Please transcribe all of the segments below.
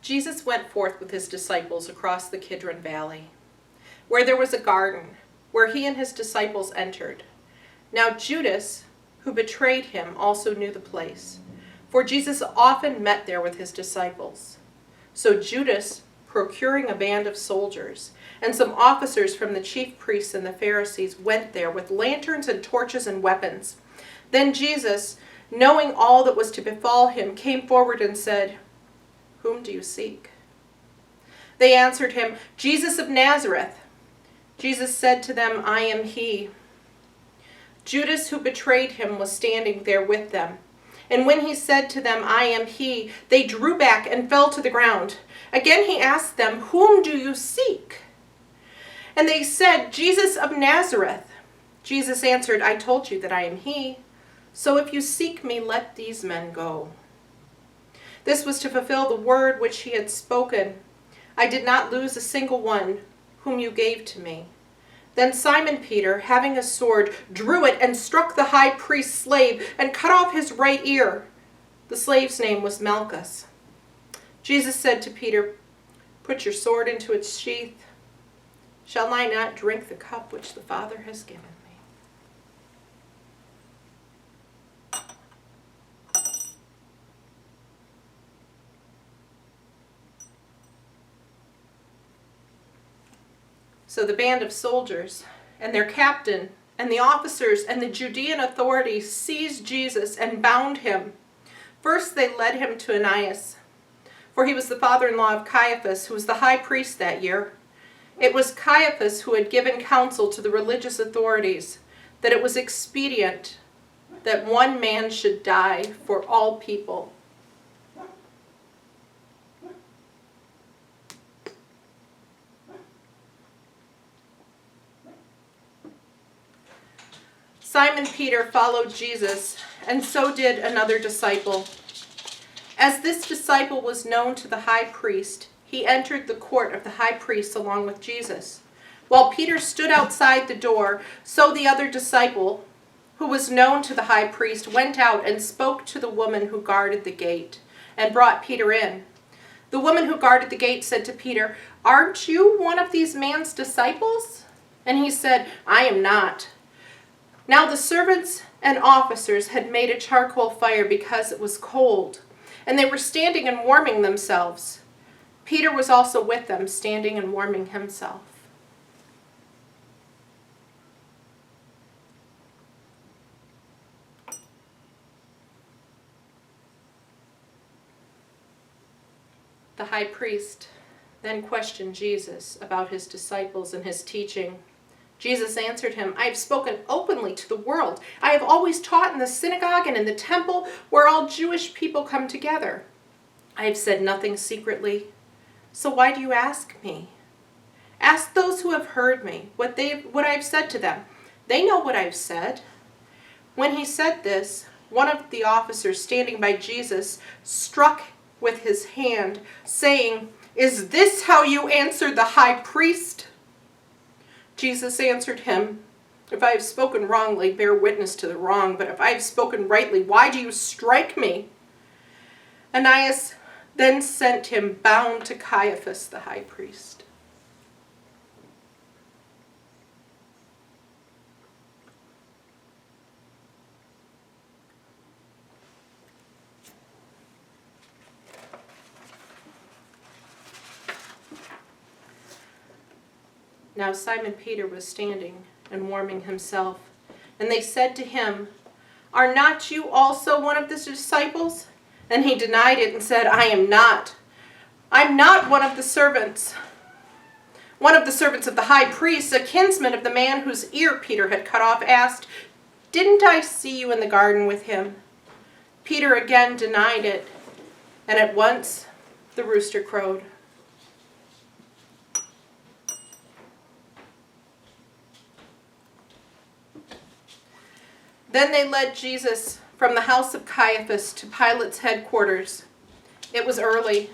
Jesus went forth with his disciples across the Kidron Valley, where there was a garden, where he and his disciples entered. Now Judas, who betrayed him, also knew the place, for Jesus often met there with his disciples. So Judas, procuring a band of soldiers, and some officers from the chief priests and the Pharisees, went there with lanterns and torches and weapons. Then Jesus, knowing all that was to befall him, came forward and said, "Whom do you seek?" They answered him, "Jesus of Nazareth." Jesus said to them, "I am he." Judas, who betrayed him, was standing there with them. And when he said to them, "I am he," they drew back and fell to the ground. Again he asked them, "Whom do you seek?" And they said, "Jesus of Nazareth." Jesus answered, "I told you that I am he. So if you seek me, let these men go." This was to fulfill the word which he had spoken. "I did not lose a single one whom you gave to me." Then Simon Peter, having a sword, drew it and struck the high priest's slave and cut off his right ear. The slave's name was Malchus. Jesus said to Peter, "Put your sword into its sheath. Shall I not drink the cup which the Father has given me?" So the band of soldiers and their captain and the officers and the Judean authorities seized Jesus and bound him. First they led him to Annas, for he was the father-in-law of Caiaphas, who was the high priest that year. It was Caiaphas who had given counsel to the religious authorities that it was expedient that one man should die for all people. Simon Peter followed Jesus, and so did another disciple. As this disciple was known to the high priest, he entered the court of the high priest along with Jesus. While Peter stood outside the door, so the other disciple, who was known to the high priest, went out and spoke to the woman who guarded the gate, and brought Peter in. The woman who guarded the gate said to Peter, "Aren't you one of these man's disciples?" And he said, "I am not." Now the servants and officers had made a charcoal fire because it was cold, and they were standing and warming themselves. Peter was also with them, standing and warming himself. The high priest then questioned Jesus about his disciples and his teaching. Jesus answered him, "I have spoken openly to the world. I have always taught in the synagogue and in the temple where all Jewish people come together. I have said nothing secretly. So why do you ask me? Ask those who have heard me what I have said to them. They know what I have said." When he said this, one of the officers standing by Jesus struck with his hand, saying, "Is this how you answer the high priest?" Jesus answered him, "If I have spoken wrongly, bear witness to the wrong. But if I have spoken rightly, why do you strike me?" Annas then sent him bound to Caiaphas the high priest. Now Simon Peter was standing and warming himself, and they said to him, "Are not you also one of the disciples?" And he denied it and said, "I am not. I'm not one of the servants." One of the servants of the high priest, a kinsman of the man whose ear Peter had cut off, asked, "Didn't I see you in the garden with him?" Peter again denied it, and at once the rooster crowed. Then they led Jesus from the house of Caiaphas to Pilate's headquarters. It was early.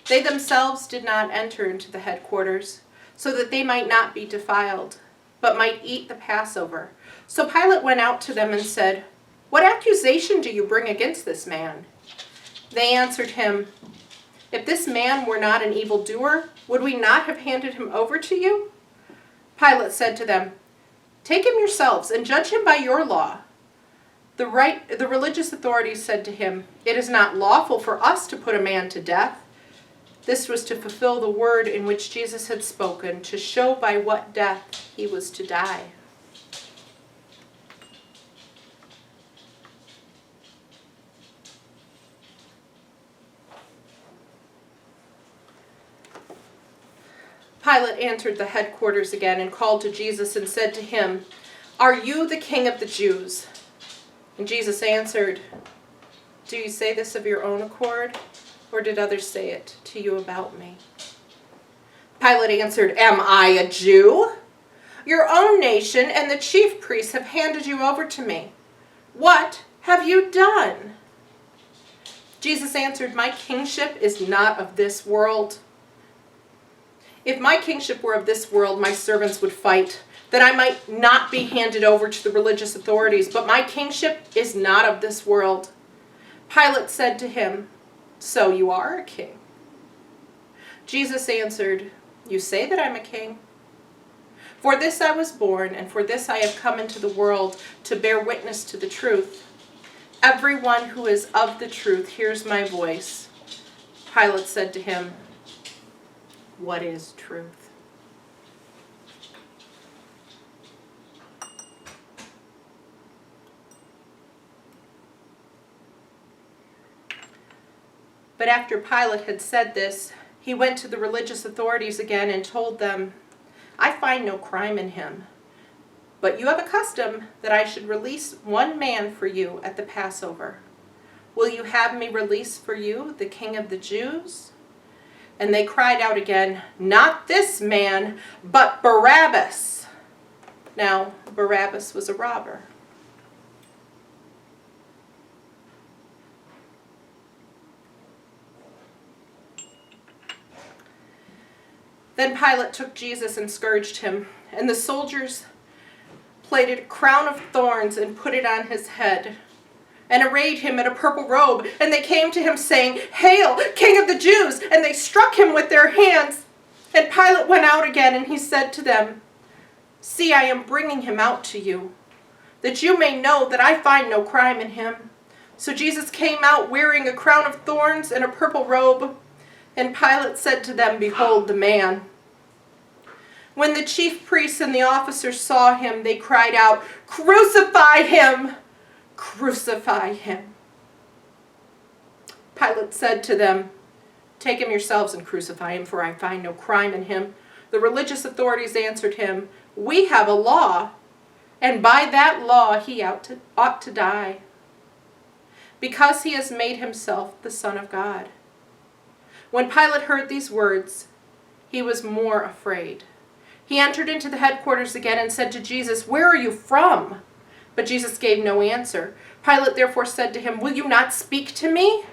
They themselves did not enter into the headquarters, so that they might not be defiled, but might eat the Passover. So Pilate went out to them and said, "What accusation do you bring against this man?" They answered him, If this man were not an evildoer, would we not have handed him over to you?" Pilate said to them, "Take him yourselves and judge him by your law." The religious authorities said to him, "It is not lawful for us to put a man to death." This was to fulfill the word in which Jesus had spoken, to show by what death he was to die. Pilate entered the headquarters again and called to Jesus and said to him, "Are you the king of the Jews?" And Jesus answered, "Do you say this of your own accord, or did others say it to you about me?" Pilate answered, "Am I a Jew? Your own nation and the chief priests have handed you over to me. What have you done?" Jesus answered, "My kingship is not of this world. If my kingship were of this world, my servants would fight, that I might not be handed over to the religious authorities, but my kingship is not of this world." Pilate said to him, "So you are a king?" Jesus answered, "You say that I'm a king. For this I was born, and for this I have come into the world, to bear witness to the truth. Everyone who is of the truth hears my voice." Pilate said to him, "What is truth?" But after Pilate had said this, he went to the religious authorities again and told them, "I find no crime in him. But you have a custom that I should release one man for you at the Passover. Will you have me release for you the King of the Jews?" And they cried out again, "Not this man, but Barabbas." Now, Barabbas was a robber. Then Pilate took Jesus and scourged him, and the soldiers plaited a crown of thorns and put it on his head, and arrayed him in a purple robe. And they came to him saying, "Hail, King of the Jews!" And they struck him with their hands. And Pilate went out again, and he said to them, "See, I am bringing him out to you, that you may know that I find no crime in him." So Jesus came out wearing a crown of thorns and a purple robe. And Pilate said to them, "Behold the man." When the chief priests and the officers saw him, they cried out, "Crucify him! Crucify him!" Pilate said to them, "Take him yourselves and crucify him, for I find no crime in him." The religious authorities answered him, "We have a law, and by that law he ought to die, because he has made himself the Son of God." When Pilate heard these words, he was more afraid. He entered into the headquarters again and said to Jesus, "Where are you from?" But Jesus gave no answer. Pilate therefore said to him, "Will you not speak to me?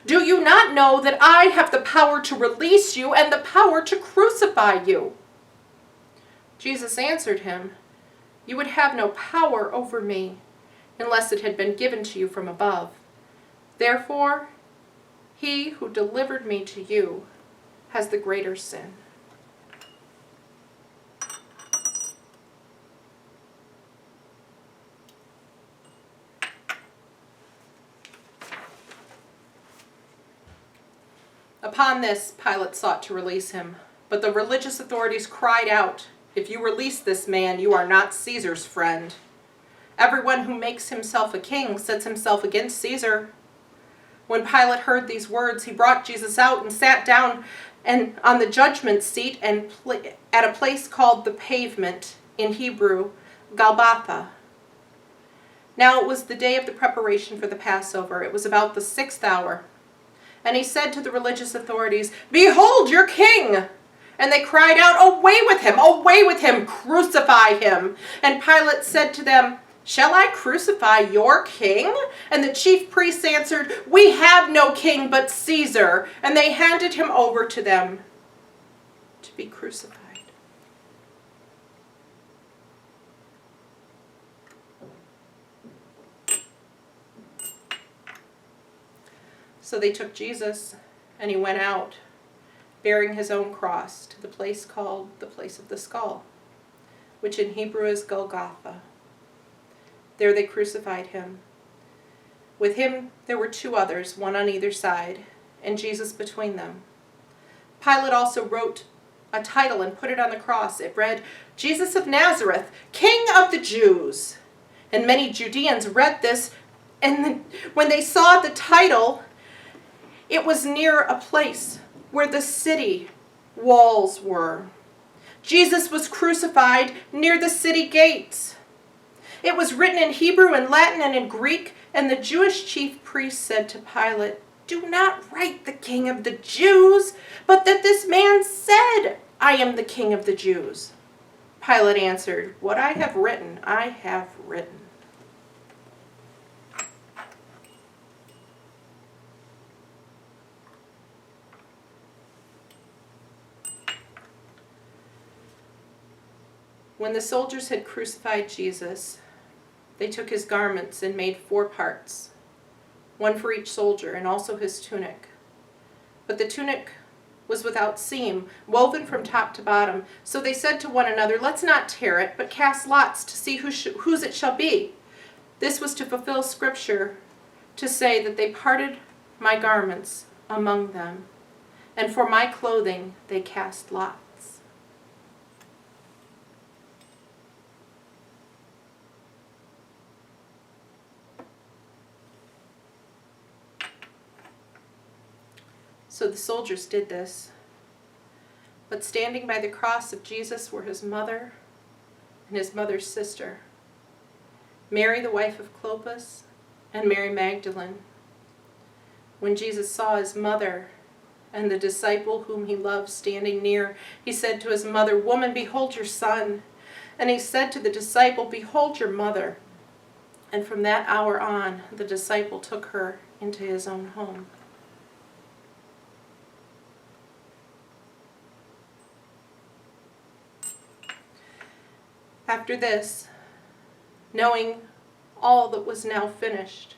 Do you not know that I have the power to release you and the power to crucify you?" Jesus answered him, "You would have no power over me unless it had been given to you from above. Therefore, he who delivered me to you has the greater sin." Upon this, Pilate sought to release him. But the religious authorities cried out, "If you release this man, you are not Caesar's friend. Everyone who makes himself a king sets himself against Caesar." When Pilate heard these words, he brought Jesus out and sat down on the judgment seat at a place called the Pavement, in Hebrew, Golgotha. Now it was the day of the preparation for the Passover. It was about the 6th hour. And he said to the religious authorities, "Behold your king!" And they cried out, "Away with him! Away with him! Crucify him!" And Pilate said to them, "Shall I crucify your king?" And the chief priests answered, "We have no king but Caesar." And they handed him over to them to be crucified. So they took Jesus and he went out, bearing his own cross, to the place called the place of the skull, which in Hebrew is Golgotha. There they crucified him. With him there were two others, one on either side, and Jesus between them. Pilate also wrote a title and put it on the cross. It read, "Jesus of Nazareth, King of the Jews." And many Judeans read this, and when they saw the title, it was near a place where the city walls were. Jesus was crucified near the city gates. It was written in Hebrew and Latin and in Greek, and the Jewish chief priest said to Pilate, "Do not write the King of the Jews, but that this man said, 'I am the King of the Jews.'" Pilate answered, "What I have written, I have written." When the soldiers had crucified Jesus, they took his garments and made 4 parts, one for each soldier, and also his tunic. But the tunic was without seam, woven from top to bottom. So they said to one another, "Let's not tear it, but cast lots to see whose it shall be." This was to fulfill Scripture, to say that they parted my garments among them, and for my clothing they cast lots. So the soldiers did this. But standing by the cross of Jesus were his mother and his mother's sister, Mary the wife of Clopas, and Mary Magdalene. When Jesus saw his mother and the disciple whom he loved standing near, he said to his mother, "Woman, behold your son." And he said to the disciple, "Behold your mother." And from that hour on, the disciple took her into his own home. After this, knowing all that was now finished,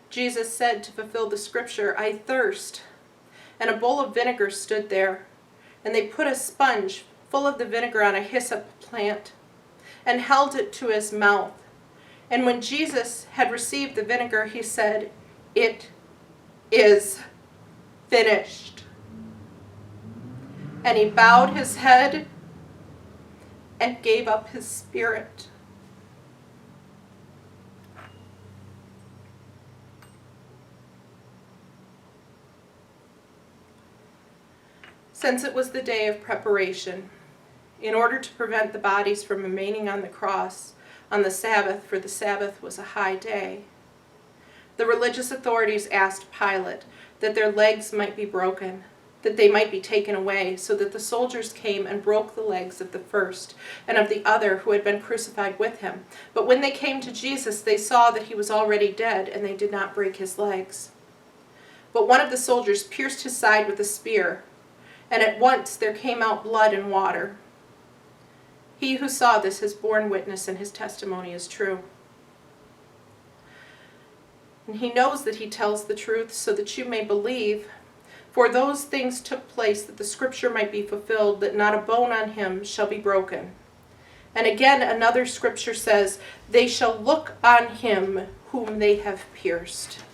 Jesus said to fulfill the Scripture, "I thirst." And a bowl of vinegar stood there, and they put a sponge full of the vinegar on a hyssop plant and held it to his mouth. And when Jesus had received the vinegar, he said, "It is finished." And he bowed his head and gave up his spirit. Since it was the day of preparation, in order to prevent the bodies from remaining on the cross on the Sabbath, for the Sabbath was a high day, the religious authorities asked Pilate that their legs might be broken, that they might be taken away, so that the soldiers came and broke the legs of the first and of the other who had been crucified with him. But when they came to Jesus, they saw that he was already dead, and they did not break his legs. But one of the soldiers pierced his side with a spear, and at once there came out blood and water. He who saw this has borne witness, and his testimony is true. And he knows that he tells the truth, so that you may believe. For those things took place that the Scripture might be fulfilled, that not a bone on him shall be broken. And again another Scripture says, "They shall look on him whom they have pierced."